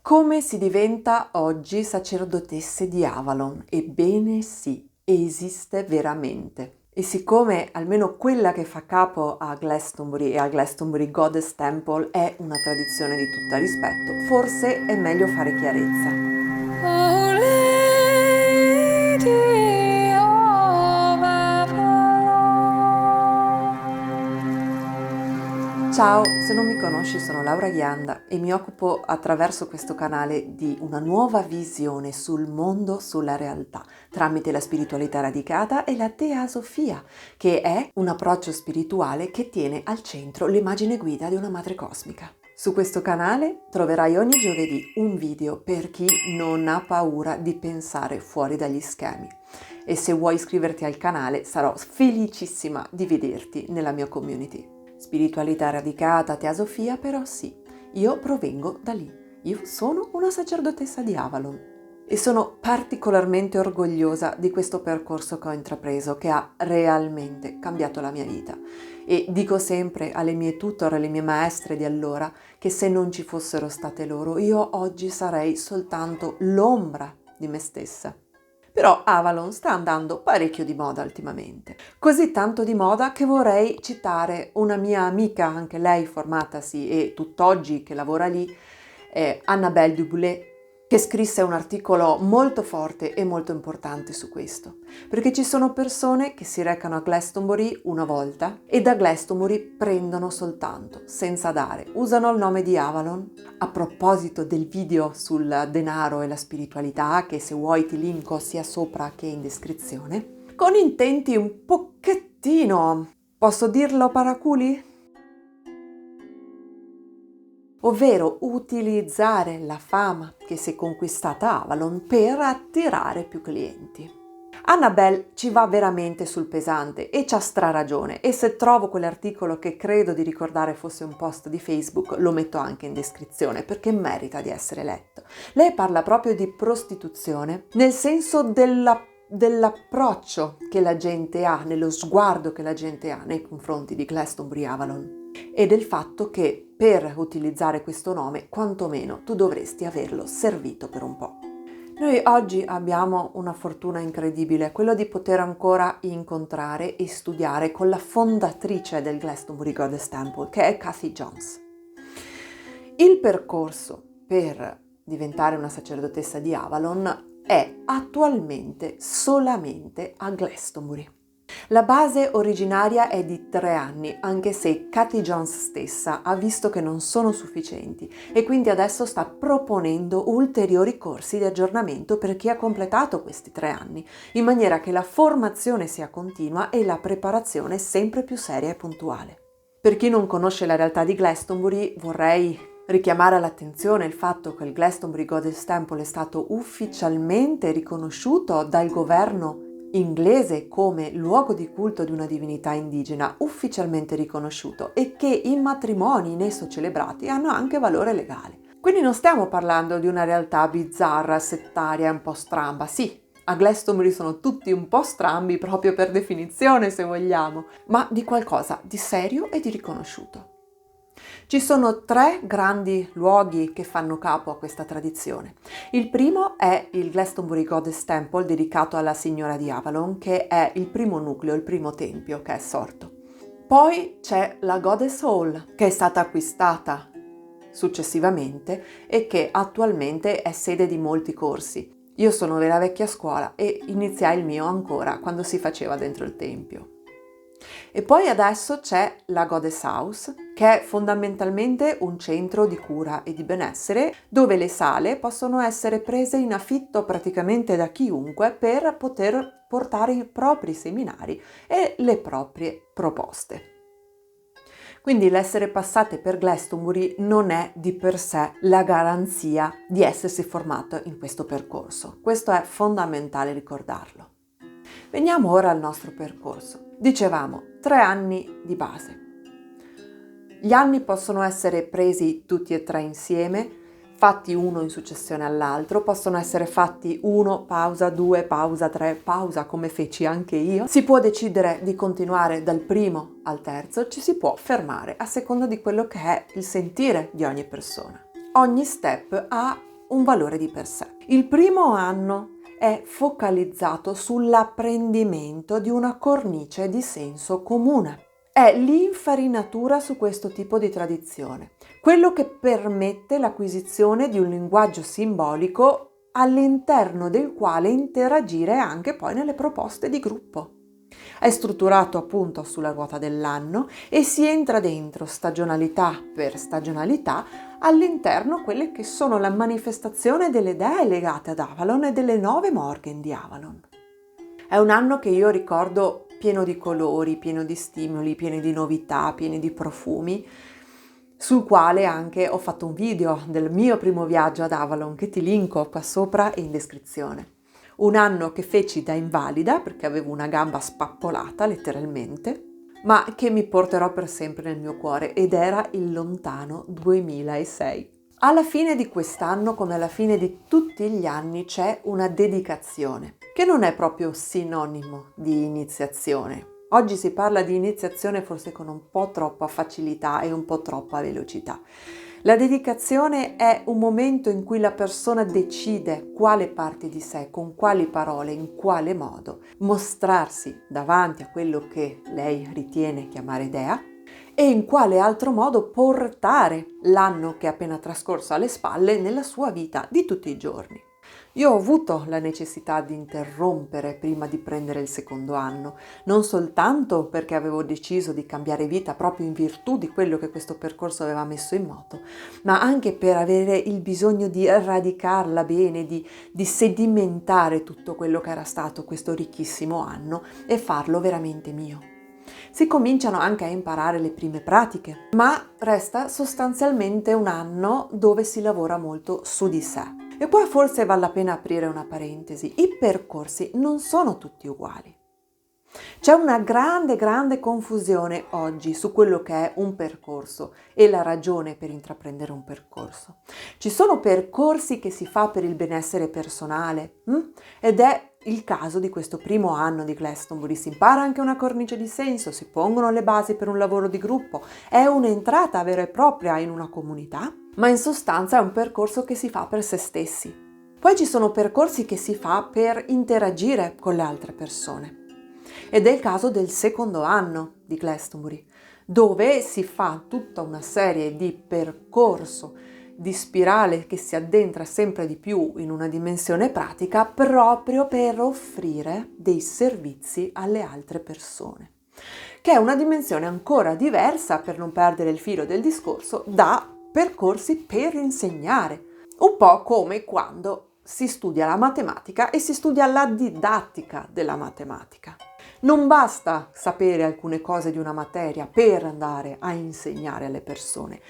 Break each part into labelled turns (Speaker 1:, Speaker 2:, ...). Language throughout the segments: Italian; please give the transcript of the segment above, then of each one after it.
Speaker 1: Come si diventa oggi sacerdotesse di Avalon? Ebbene sì, esiste veramente. E siccome almeno quella che fa capo a Glastonbury e al Glastonbury Goddess Temple è una tradizione di tutta rispetto, forse è meglio fare chiarezza.
Speaker 2: O Lady of Avalon.
Speaker 1: Ciao, se non mi conosci sono Laura Ghianda e mi occupo attraverso questo canale di una nuova visione sul mondo, sulla realtà, tramite la spiritualità radicata e la teosofia, che è un approccio spirituale che tiene al centro l'immagine guida di una madre cosmica. Su questo canale troverai ogni giovedì un video per chi non ha paura di pensare fuori dagli schemi. E se vuoi iscriverti al canale sarò felicissima di vederti nella mia community. Spiritualità radicata, teosofia, però sì, io provengo da lì. Io sono una sacerdotessa di Avalon e sono particolarmente orgogliosa di questo percorso che ho intrapreso, che ha realmente cambiato la mia vita. E dico sempre alle mie tutor, alle mie maestre di allora, che se non ci fossero state loro, io oggi sarei soltanto l'ombra di me stessa. Però Avalon sta andando parecchio di moda ultimamente, così tanto di moda che vorrei citare una mia amica, anche lei formatasi e tutt'oggi che lavora lì, Annabelle Duboulet, che scrisse un articolo molto forte e molto importante su questo, perché ci sono persone che si recano a Glastonbury una volta e da Glastonbury prendono soltanto, senza dare, usano il nome di Avalon. A proposito del video sul denaro e la spiritualità, che se vuoi ti linko sia sopra che in descrizione, con intenti un pochettino, posso dirlo paraculi? Ovvero utilizzare la fama che si è conquistata Avalon per attirare più clienti. Annabelle ci va veramente sul pesante e c'ha straragione, e se trovo quell'articolo che credo di ricordare fosse un post di Facebook lo metto anche in descrizione perché merita di essere letto. Lei parla proprio di prostituzione nel senso dell'approccio che la gente ha, nello sguardo che la gente ha nei confronti di Glastonbury Avalon e del fatto che per utilizzare questo nome quantomeno tu dovresti averlo servito per un po'. Noi oggi abbiamo una fortuna incredibile, quello di poter ancora incontrare e studiare con la fondatrice del Glastonbury Goddess Temple, che è Kathy Jones. Il percorso per diventare una sacerdotessa di Avalon è attualmente solamente a Glastonbury. La base originaria è di 3 anni, anche se Kathy Jones stessa ha visto che non sono sufficienti e quindi adesso sta proponendo ulteriori corsi di aggiornamento per chi ha completato questi 3 anni, in maniera che la formazione sia continua e la preparazione sempre più seria e puntuale. Per chi non conosce la realtà di Glastonbury, vorrei richiamare all'attenzione il fatto che il Glastonbury Goddess Temple è stato ufficialmente riconosciuto dal governo inglese come luogo di culto di una divinità indigena, ufficialmente riconosciuto, e che i matrimoni in esso celebrati hanno anche valore legale. Quindi non stiamo parlando di una realtà bizzarra, settaria, un po' stramba. Sì, a Glastonbury sono tutti un po' strambi proprio per definizione, se vogliamo, ma di qualcosa di serio e di riconosciuto. Ci sono 3 grandi luoghi che fanno capo a questa tradizione. Il primo è il Glastonbury Goddess Temple, dedicato alla Signora di Avalon, che è il primo nucleo, il primo tempio che è sorto. Poi c'è la Goddess Hall, che è stata acquistata successivamente e che attualmente è sede di molti corsi. Io sono della vecchia scuola e iniziai il mio ancora quando si faceva dentro il tempio. E poi adesso c'è la Goddess House, che è fondamentalmente un centro di cura e di benessere, dove le sale possono essere prese in affitto praticamente da chiunque per poter portare i propri seminari e le proprie proposte. Quindi l'essere passate per Glastonbury non è di per sé la garanzia di essersi formato in questo percorso. Questo è fondamentale ricordarlo. Veniamo ora al nostro percorso. Dicevamo 3 anni di base. Gli anni possono essere presi tutti e 3 insieme, fatti uno in successione all'altro, possono essere fatti 1, pausa, 2, pausa, 3, pausa, come feci anche io. Si può decidere di continuare dal primo al terzo, ci si può fermare a seconda di quello che è il sentire di ogni persona. Ogni step ha un valore di per sé. Il primo anno è focalizzato sull'apprendimento di una cornice di senso comune. È l'infarinatura su questo tipo di tradizione, quello che permette l'acquisizione di un linguaggio simbolico all'interno del quale interagire anche poi nelle proposte di gruppo. È strutturato appunto sulla ruota dell'anno e si entra dentro stagionalità per stagionalità all'interno quelle che sono la manifestazione delle dee legate ad Avalon e delle 9 Morgen di Avalon. È un anno che io ricordo pieno di colori, pieno di stimoli, pieno di novità, pieno di profumi, sul quale anche ho fatto un video del mio primo viaggio ad Avalon che ti linko qua sopra e in descrizione. Un anno che feci da invalida perché avevo una gamba spappolata letteralmente, ma che mi porterò per sempre nel mio cuore, ed era il lontano 2006. Alla fine di quest'anno, come alla fine di tutti gli anni, c'è una dedicazione, che non è proprio sinonimo di iniziazione. Oggi si parla di iniziazione forse con un po' troppa facilità e un po' troppa velocità. La dedicazione è un momento in cui la persona decide quale parte di sé, con quali parole, in quale modo mostrarsi davanti a quello che lei ritiene chiamare dea e in quale altro modo portare l'anno che è appena trascorso alle spalle nella sua vita di tutti i giorni. Io ho avuto la necessità di interrompere prima di prendere il secondo anno, non soltanto perché avevo deciso di cambiare vita proprio in virtù di quello che questo percorso aveva messo in moto, ma anche per avere il bisogno di radicarla bene, di sedimentare tutto quello che era stato questo ricchissimo anno e farlo veramente mio. Si cominciano anche a imparare le prime pratiche, ma resta sostanzialmente un anno dove si lavora molto su di sé. E qua forse vale la pena aprire una parentesi: i percorsi non sono tutti uguali. C'è una grande confusione oggi su quello che è un percorso e la ragione per intraprendere un percorso. Ci sono percorsi che si fa per il benessere personale, ed è il caso di questo primo anno di Glastonbury. Si impara anche una cornice di senso, si pongono le basi per un lavoro di gruppo, è un'entrata vera e propria in una comunità, ma in sostanza è un percorso che si fa per se stessi. Poi ci sono percorsi che si fa per interagire con le altre persone. Ed è il caso del secondo anno di Glastonbury, dove si fa tutta una serie di percorso, di spirale che si addentra sempre di più in una dimensione pratica proprio per offrire dei servizi alle altre persone, che è una dimensione ancora diversa, per non perdere il filo del discorso, da percorsi per insegnare, un po' come quando si studia la matematica e si studia la didattica della matematica. Non basta sapere alcune cose di una materia per andare a insegnare alle persone.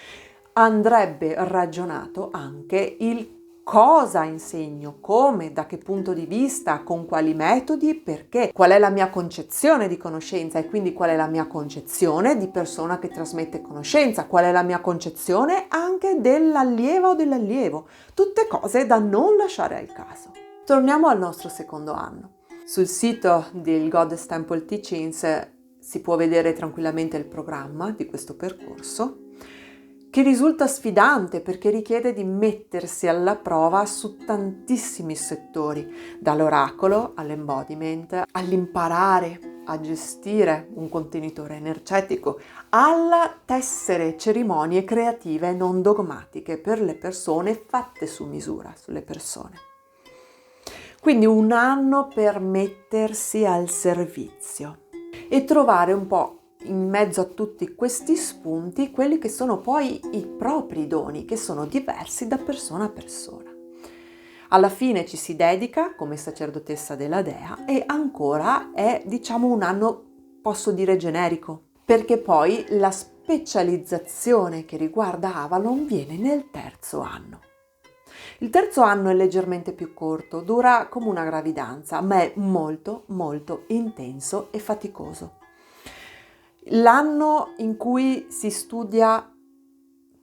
Speaker 1: Andrebbe ragionato anche il cosa insegno, come, da che punto di vista, con quali metodi, perché, qual è la mia concezione di conoscenza e quindi qual è la mia concezione di persona che trasmette conoscenza, qual è la mia concezione anche dell'allieva o dell'allievo, tutte cose da non lasciare al caso. Torniamo al nostro secondo anno. Sul sito del Goddess Temple Teachings si può vedere tranquillamente il programma di questo percorso, che risulta sfidante perché richiede di mettersi alla prova su tantissimi settori, dall'oracolo all'embodiment, all'imparare a gestire un contenitore energetico, alla tessere cerimonie creative non dogmatiche per le persone, fatte su misura sulle persone. Quindi un anno per mettersi al servizio e trovare un po' in mezzo a tutti questi spunti quelli che sono poi i propri doni, che sono diversi da persona a persona. Alla fine ci si dedica come sacerdotessa della dea e ancora è, diciamo, un anno, posso dire, generico, perché poi la specializzazione che riguarda Avalon viene nel terzo anno. Il terzo anno è leggermente più corto, dura come una gravidanza, ma è molto intenso e faticoso. L'anno in cui si studia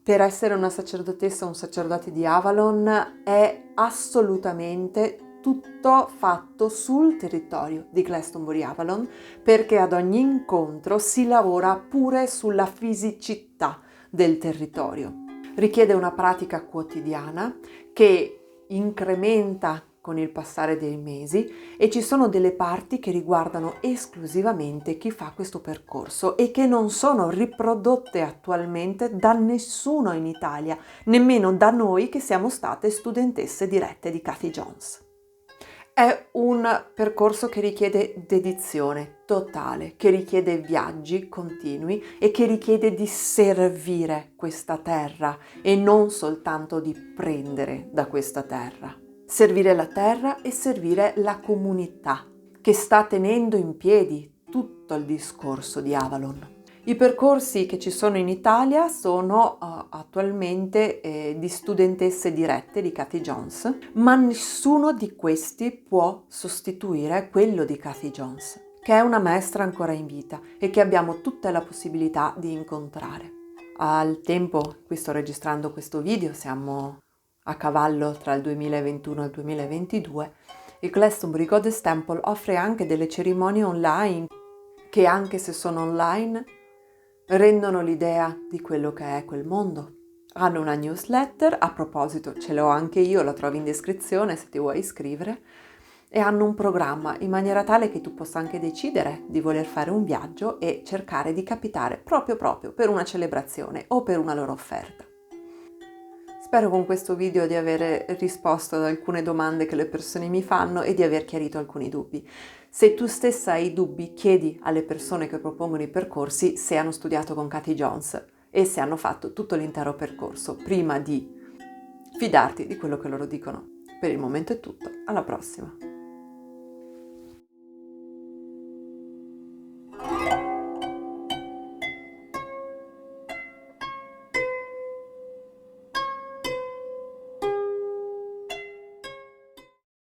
Speaker 1: per essere una sacerdotessa o un sacerdote di Avalon è assolutamente tutto fatto sul territorio di Glastonbury Avalon, perché ad ogni incontro si lavora pure sulla fisicità del territorio. Richiede una pratica quotidiana che incrementa con il passare dei mesi e ci sono delle parti che riguardano esclusivamente chi fa questo percorso e che non sono riprodotte attualmente da nessuno in Italia, nemmeno da noi che siamo state studentesse dirette di Cathy Jones. È un percorso che richiede dedizione totale, che richiede viaggi continui e che richiede di servire questa terra e non soltanto di prendere da questa terra. Servire la terra e servire la comunità che sta tenendo in piedi tutto il discorso di Avalon. I percorsi che ci sono in Italia sono attualmente di studentesse dirette di Cathy Jones, ma nessuno di questi può sostituire quello di Cathy Jones, che è una maestra ancora in vita e che abbiamo tutta la possibilità di incontrare. Al tempo in cui sto registrando questo video, siamo a cavallo tra il 2021 e il 2022, il Glastonbury Goddess Temple offre anche delle cerimonie online che, anche se sono online, rendono l'idea di quello che è quel mondo. Hanno una newsletter, a proposito ce l'ho anche io, la trovi in descrizione se ti vuoi iscrivere, e hanno un programma in maniera tale che tu possa anche decidere di voler fare un viaggio e cercare di capitare proprio per una celebrazione o per una loro offerta. Spero con questo video di aver risposto ad alcune domande che le persone mi fanno e di aver chiarito alcuni dubbi. Se tu stessa hai dubbi, chiedi alle persone che propongono i percorsi se hanno studiato con Cathy Jones e se hanno fatto tutto l'intero percorso prima di fidarti di quello che loro dicono. Per il momento è tutto, alla prossima!